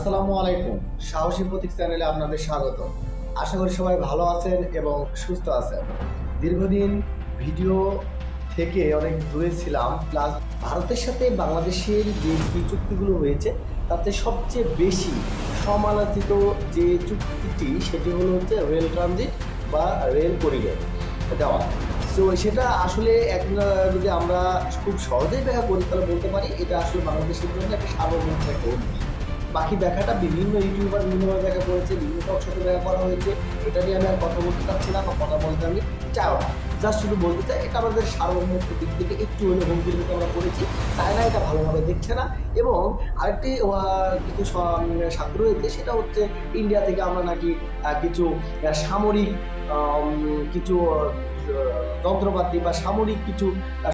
আসসালামু আলাইকুম। সাহসী প্রতীক চ্যানেলে আপনাদের স্বাগত। আশা করি সবাই ভালো আছেন এবং সুস্থ আছেন। দীর্ঘদিন ভিডিও থেকে অনেক দূরে ছিলাম, প্লাস ভারতের সাথে বাংলাদেশের যে চুক্তিগুলো হয়েছে তাতে সবচেয়ে বেশি সমালোচিত যে চুক্তিটি সেটি হচ্ছে রেল ট্রানজিট বা রেল করিডোর দেওয়া। তো সেটা আসলে যদি আমরা খুব সহজেই ব্যাখ্যা করি তাহলে বলতে পারি এটা আসলে বাংলাদেশের জন্য একটা সার্বভৌম একটা উন্নতি। বাকি ব্যাখ্যাটা বিভিন্ন ইউটিউবার বিভিন্নভাবে ব্যাখ্যা করেছে, বিভিন্ন টকশোতে ব্যাখ্যা করা হয়েছে। এটা নিয়ে আমি আর কথা বলতে চাচ্ছি না বা কথা বলতে আমি চাও না। জাস্ট শুধু বলতে চাই এটা আমাদের সার্বভৌমত্ব দিক থেকে একটু হলে হুমকির মতো আমরা করেছি। চায়না এটা ভালোভাবে দেখছে না। এবং আরেকটি কিছু সাক্ষ্য রয়েছে, সেটা হচ্ছে ইন্ডিয়া থেকে আমরা নাকি কিছু সামরিক কিছু যন্ত্রপাতি বা সামরিক কিছু